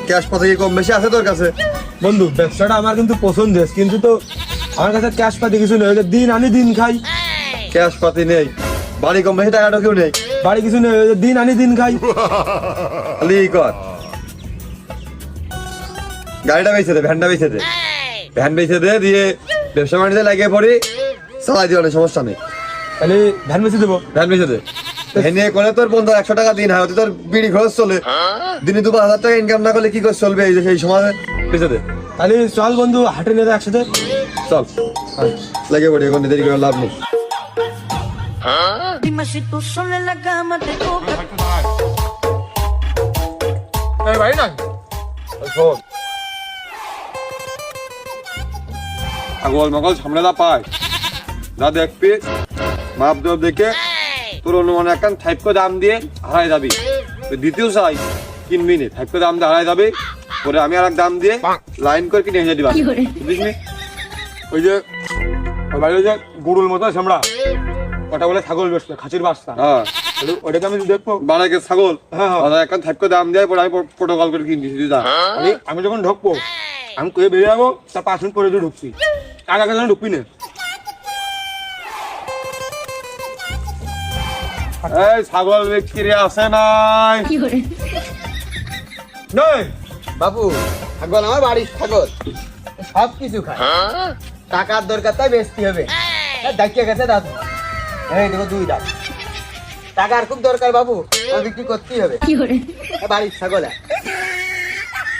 Cash পাতি কি কম বেশি আছে তোর কাছে? বন্ধু ব্যবসাটা আমার কিন্তু পছন্দ, কিন্তু তো আমার কাছে ক্যাশ পাতি কিছু নেই, ওই যে দিন আনি দিন খাই। ক্যাশ পাতি নেই, বাড়ি কম বেশি টাকাটা কেউ নেই, বাড়ি কিছু নেই, ওই যে দিন আনি দিন খাই। খালি কর, গাড়িটা বেঁচে দে, ভ্যানটা বেঁচে দে, ভ্যান বেঁচে দে, দিয়ে ব্যবসা বাণিজ্যে লাগিয়ে পড়ি, চালাই দিও, সমস্যা নেই। তাহলে ভ্যান বেশি দেবো। ভ্যান বেঁচে দে, ভ্যানে করে তোর 50-100 টাকা দিন হয়, ওতে তোর বিড়ি খরচ চলে, দিনে 2-5 হাজার টাকা ইনকাম না করলে কি করে চলবে? এই যে সেই সময় বেঁচে দে। তাহলে চল বন্ধু হাটে নিয়ে যাই একসাথে। চল লাগিয়ে পড়ি, এখন দেরি করে লাভ নেই। Dime si tú sola en la cama te toca. বাড়ি না ছাগল মাগল ঝামেলা পায়, যা দেখবি মাপ দেব দেখে তোর অনুমান একটা থাইপকে দাম দিয়ে হারাই যাবি, দ্বিতীয় চাই কিনবি নি, থাইপকে দাম দিয়ে হারাই যাবি, পরে আমি আর এক দাম দিয়ে লাইন করে কিনে এনে দিবা, বুঝলি? ওই যে ওই বাড়ি ওই যে গরুর মতো সামড়া, ওটা বলে ছাগল বেসবে, খাসির বাচ্চা। হ্যাঁ, ওটাকে আমি দেখবো বাড়াকে ছাগল, হ্যাঁ, হ্যাঁ। আর একটা থাইপকে দাম দিয়ে পরে আমি প্রোটোকল করে কিনছি দিদা। আমি যখন ঢুকবো, আমি কয়ে বেরিয়ে যাবো, তার 5 মিনিট পরে ঢুকছি, আগে যেন ঢুকবি না। এই ছাগল বিক্রি আছে নাই? নয় বাবু, ছাগল আমার বাড়ির ছাগল, সব কিছু খায়, টাকার দরকার তাই বেচতে হবে। দেখিয়ে গেছে দাদু, এই দেখো 2 দাঁত, টাকার খুব দরকার বাবু, আমার বিক্রি করতেই হবে, বাড়ির ছাগল।